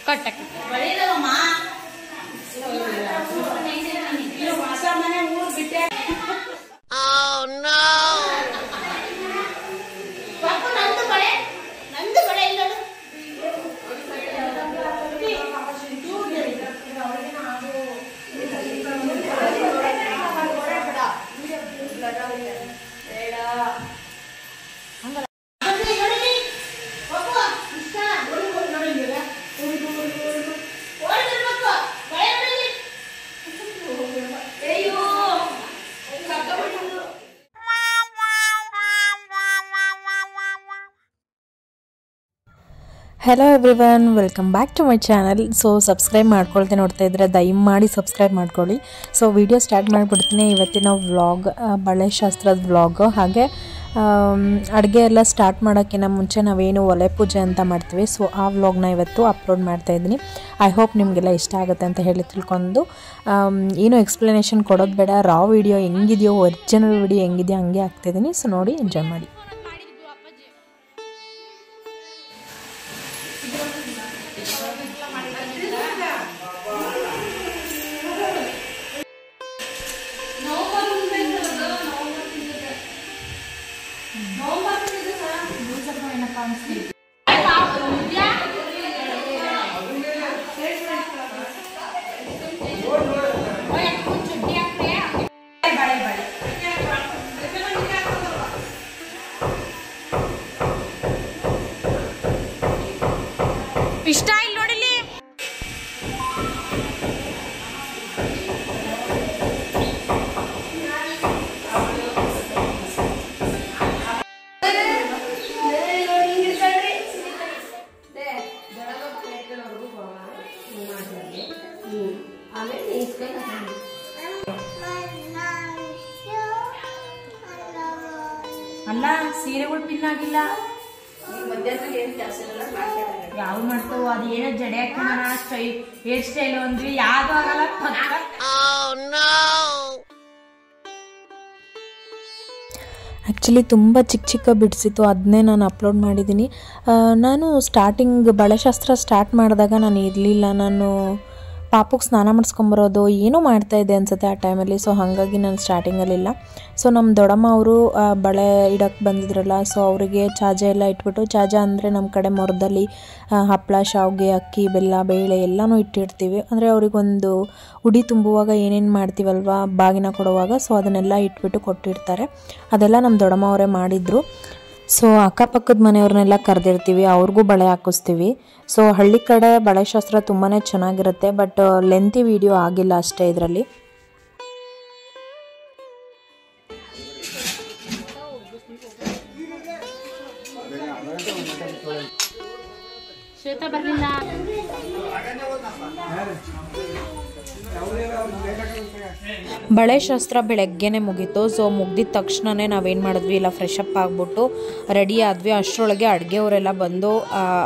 ಕಟ್ಟಕ್ಕೆ hello everyone, welcome back to my channel. So subscribe ಮಾಡ್ಕೊಳ್ತೆ ನೋಡ್ತಾ ಇದ್ದರೆ ದಯಮಾಡಿ ಸಬ್ಸ್ಕ್ರೈಬ್ ಮಾಡ್ಕೊಳ್ಳಿ. ಸೊ ವಿಡಿಯೋ ಸ್ಟಾರ್ಟ್ ಮಾಡಿಬಿಡ್ತೀನಿ. ಇವತ್ತಿನ ವ್ಲಾಗ್ ಬಳೆ ಶಾಸ್ತ್ರದ ವ್ಲಾಗ್. ಹಾಗೆ ಅಡುಗೆ ಎಲ್ಲ ಸ್ಟಾರ್ಟ್ ಮಾಡೋಕ್ಕಿಂತ ಮುಂಚೆ ನಾವೇನು ಒಲೆ ಪೂಜೆ ಅಂತ ಮಾಡ್ತೀವಿ, ಸೊ ಆ ವ್ಲಾಗ್ನ ಇವತ್ತು ಅಪ್ಲೋಡ್ ಮಾಡ್ತಾಯಿದ್ದೀನಿ. ಐ ಹೋಪ್ ನಿಮಗೆಲ್ಲ ಇಷ್ಟ ಆಗುತ್ತೆ ಅಂತ ಹೇಳಿ ತಿಳ್ಕೊಂಡು ಏನು ಎಕ್ಸ್ಪ್ಲನೇಷನ್ ಕೊಡೋದು ಬೇಡ. ರಾ ವಿಡಿಯೋ ಹೆಂಗಿದೆಯೋ, ಒರಿಜಿನಲ್ ವಿಡಿಯೋ ಹೆಂಗಿದೆಯೋ ಹಂಗೆ ಆಗ್ತಾಯಿದ್ದೀನಿ. ಸೊ ನೋಡಿ, ಎಂಜಾಯ್ ಮಾಡಿ. ಇಷ್ಟ ಇಲ್ಲ ನೋಡಿಲಿ. ಅಲ್ಲ, ಸೀರೆಗಳು ಪಿನ್ ಆಗಿಲ್ಲ. ಯಾವ್ದು ಮಾಡ್ತಾವ ಅದು ಏನೋ ಜಡೆ ಹಾಕೋಣ ಹೇರ್ ಸ್ಟೈಲ್ ಅಂದ್ವಿ, ಯಾವ್ದು ಆಗಲ್ಲ. ಆ್ಯಕ್ಚುಲಿ ತುಂಬ ಚಿಕ್ಕ ಚಿಕ್ಕ ಬಿಡ್ಸಿತ್ತು, ಅದನ್ನೇ ನಾನು ಅಪ್ಲೋಡ್ ಮಾಡಿದ್ದೀನಿ. ನಾನು ಸ್ಟಾರ್ಟಿಂಗ್ ಬಳೆಶಾಸ್ತ್ರ ಸ್ಟಾರ್ಟ್ ಮಾಡಿದಾಗ ನಾನು ಇರಲಿಲ್ಲ. ನಾನು ಪಾಪುಗೆ ಸ್ನಾನ ಮಾಡಿಸ್ಕೊಂಬರೋದು ಏನೋ ಮಾಡ್ತಾಯಿದ್ದೆ ಅನಿಸುತ್ತೆ ಆ ಟೈಮಲ್ಲಿ. ಸೊ ಹಾಗಾಗಿ ನಾನು ಸ್ಟಾರ್ಟಿಂಗಲ್ಲಿಲ್ಲ. ಸೊ ನಮ್ಮ ದೊಡ್ಡಮ್ಮ ಅವರು ಬಳೆ ಇಡೋಕ್ಕೆ ಬಂದಿದ್ರಲ್ಲ, ಸೊ ಅವರಿಗೆ ಚಾಜ ಎಲ್ಲ ಇಟ್ಬಿಟ್ಟು, ಚಾಜ ಅಂದರೆ ನಮ್ಮ ಕಡೆ ಮೊರದಲ್ಲಿ ಹಪ್ಪಳ, ಶಾವಿಗೆ, ಅಕ್ಕಿ, ಬೆಲ್ಲ, ಬೇಳೆ ಎಲ್ಲನೂ ಇಟ್ಟಿರ್ತೀವಿ. ಅಂದರೆ ಅವ್ರಿಗೊಂದು ಉಡಿ ತುಂಬುವಾಗ ಏನೇನು ಮಾಡ್ತೀವಲ್ವ ಬಾಗಿನ ಕೊಡುವಾಗ, ಸೊ ಅದನ್ನೆಲ್ಲ ಇಟ್ಬಿಟ್ಟು ಕೊಟ್ಟಿರ್ತಾರೆ. ಅದೆಲ್ಲ ನಮ್ಮ ದೊಡ್ಡಮ್ಮ ಅವರೇ ಮಾಡಿದರು. ಸೊ ಅಕ್ಕಪಕ್ಕದ ಮನೆಯವ್ರನ್ನೆಲ್ಲ ಕರೆದಿರ್ತೀವಿ, ಅವ್ರಿಗೂ ಬಳೆ ಹಾಕಿಸ್ತೀವಿ. ಸೊ ಹಳ್ಳಿ ಕಡೆ ಬಳೆಶಾಸ್ತ್ರ ತುಂಬಾ ಚೆನ್ನಾಗಿರುತ್ತೆ, ಬಟ್ ಲೆಂತಿ ವಿಡಿಯೋ ಆಗಿಲ್ಲ ಅಷ್ಟೇ ಇದರಲ್ಲಿ. ಶ್ವೇತಾ ಬರಲಿಲ್ಲ. ಬಳೆಶಾಸ್ತ್ರ ಬೆಳಗ್ಗೆನೆ ಮುಗೀತು. ಸೊ ಮುಗ್ದಿದ ತಕ್ಷಣವೇ ನಾವೇನು ಮಾಡಿದ್ವಿ, ಇಲ್ಲ ಫ್ರೆಶ್ ಅಪ್ ಆಗಿಬಿಟ್ಟು ರೆಡಿ ಆದ್ವಿ. ಅಷ್ಟರೊಳಗೆ ಅಡುಗೆಯವರೆಲ್ಲ ಬಂದು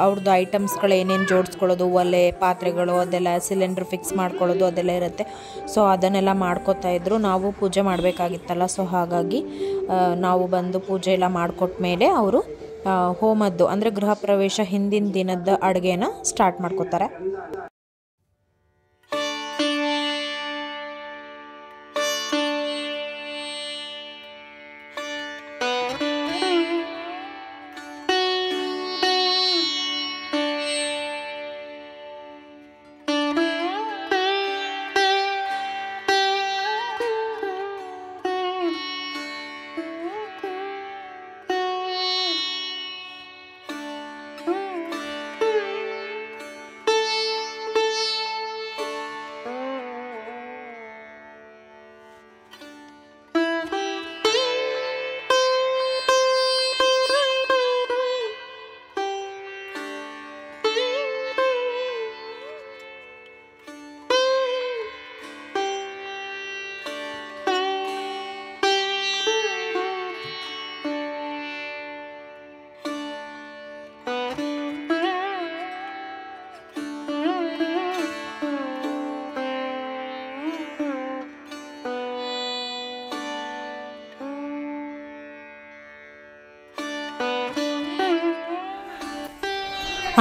ಅವ್ರದ್ದು ಐಟಮ್ಸ್ಗಳು ಏನೇನು ಜೋಡಿಸ್ಕೊಳ್ಳೋದು, ಒಲೆ, ಪಾತ್ರೆಗಳು, ಅದೆಲ್ಲ ಸಿಲಿಂಡ್ರ್ ಫಿಕ್ಸ್ ಮಾಡ್ಕೊಳ್ಳೋದು ಅದೆಲ್ಲ ಇರುತ್ತೆ. ಸೊ ಅದನ್ನೆಲ್ಲ ಮಾಡ್ಕೋತಾ ಇದ್ರು. ನಾವು ಪೂಜೆ ಮಾಡಬೇಕಾಗಿತ್ತಲ್ಲ, ಸೊ ಹಾಗಾಗಿ ನಾವು ಬಂದು ಪೂಜೆ ಎಲ್ಲ ಮಾಡಿಕೊಟ್ಮೇಲೆ ಅವರು ಹೋಮದ್ದು ಅಂದರೆ ಗೃಹ ಪ್ರವೇಶ ಹಿಂದಿನ ದಿನದ ಅಡುಗೆನ ಸ್ಟಾರ್ಟ್ ಮಾಡ್ಕೋತಾರೆ.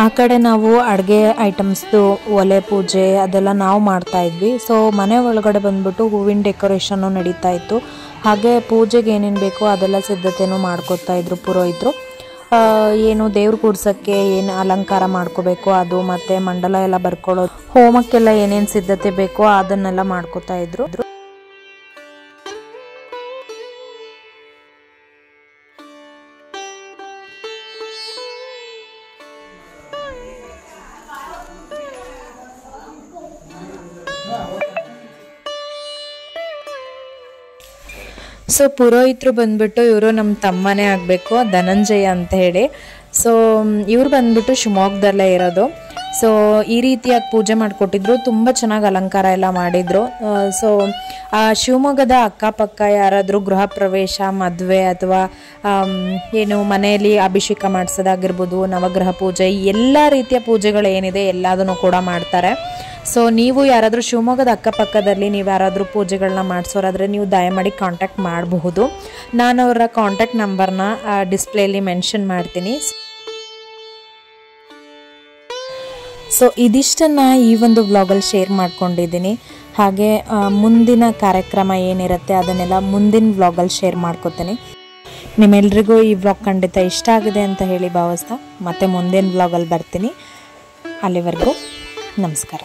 ಆ ಕಡೆ ನಾವು ಅಡುಗೆ ಐಟಮ್ಸ್ದು ಒಲೆ ಪೂಜೆ ಅದೆಲ್ಲ ನಾವು ಮಾಡ್ತಾ ಇದ್ವಿ. ಸೊ ಮನೆ ಒಳಗಡೆ ಬಂದ್ಬಿಟ್ಟು ಹೂವಿನ ಡೆಕೋರೇಷನ್ನು ನಡೀತಾ ಇತ್ತು. ಹಾಗೆ ಪೂಜೆಗೆ ಏನೇನು ಬೇಕೋ ಅದೆಲ್ಲ ಸಿದ್ಧತೆನೂ ಮಾಡ್ಕೋತಾ ಇದ್ರು ಪುರೋಹಿತರು. ಏನು ದೇವ್ರು ಕೂಡ್ಸೋಕ್ಕೆ ಏನು ಅಲಂಕಾರ ಮಾಡ್ಕೋಬೇಕು ಅದು, ಮತ್ತು ಮಂಡಲ ಎಲ್ಲ ಬರ್ಕೊಳ್ಳೋದು, ಹೋಮಕ್ಕೆಲ್ಲ ಏನೇನು ಸಿದ್ಧತೆ ಬೇಕೋ ಅದನ್ನೆಲ್ಲ ಮಾಡ್ಕೋತಾ ಇದ್ರು. ಸೊ ಪುರೋಹಿತರು ಬಂದ್ಬಿಟ್ಟು ಇವರು ನಮ್ಮ ತಮ್ಮನೇ ಆಗಬೇಕು, ಧನಂಜಯ ಅಂತ ಹೇಳಿ. ಸೊ ಇವ್ರು ಬಂದ್ಬಿಟ್ಟು ಶಿವಮೊಗ್ಗದಲ್ಲೇ ಇರೋದು. ಸೊ ಈ ರೀತಿಯಾಗಿ ಪೂಜೆ ಮಾಡಿಕೊಟ್ಟಿದ್ರು, ತುಂಬ ಚೆನ್ನಾಗಿ ಅಲಂಕಾರ ಎಲ್ಲ ಮಾಡಿದರು. ಸೊ ಶಿವಮೊಗ್ಗದ ಅಕ್ಕಪಕ್ಕ ಯಾರಾದರೂ ಗೃಹ ಪ್ರವೇಶ, ಮದುವೆ ಅಥವಾ ಏನು ಮನೆಯಲ್ಲಿ ಅಭಿಷೇಕ ಮಾಡಿಸೋದಾಗಿರ್ಬೋದು, ನವಗ್ರಹ ಪೂಜೆ, ಎಲ್ಲ ರೀತಿಯ ಪೂಜೆಗಳು ಏನಿದೆ ಎಲ್ಲದನ್ನು ಕೂಡ ಮಾಡ್ತಾರೆ. ಸೊ ನೀವು ಯಾರಾದರೂ ಶಿವಮೊಗ್ಗದ ಅಕ್ಕಪಕ್ಕದಲ್ಲಿ ನೀವು ಯಾರಾದರೂ ಪೂಜೆಗಳನ್ನ ಮಾಡಿಸೋರಾದರೆ ನೀವು ದಯಮಾಡಿ ಕಾಂಟ್ಯಾಕ್ಟ್ ಮಾಡಬಹುದು. ನಾನು ಅವರ ಕಾಂಟ್ಯಾಕ್ಟ್ ನಂಬರ್ನ ಡಿಸ್ಪ್ಲೇಲಿ ಮೆನ್ಷನ್ ಮಾಡ್ತೀನಿ. ಸೊ ಇದಿಷ್ಟನ್ನು ಈ ಒಂದು ವ್ಲಾಗಲ್ಲಿ ಶೇರ್ ಮಾಡ್ಕೊಂಡಿದ್ದೀನಿ. ಹಾಗೆ ಮುಂದಿನ ಕಾರ್ಯಕ್ರಮ ಏನಿರುತ್ತೆ ಅದನ್ನೆಲ್ಲ ಮುಂದಿನ ವ್ಲಾಗಲ್ಲಿ ಶೇರ್ ಮಾಡ್ಕೊತೀನಿ. ನಿಮ್ಮೆಲ್ರಿಗೂ ಈ ವ್ಲಾಗ್ ಖಂಡಿತ ಇಷ್ಟ ಆಗಿದೆ ಅಂತ ಹೇಳಿ ಭಾವಿಸ್ತಾ ಮತ್ತೆ ಮುಂದಿನ ವ್ಲಾಗಲ್ಲಿ ಬರ್ತೀನಿ. ಅಲ್ಲಿವರೆಗೂ ನಮಸ್ಕಾರ.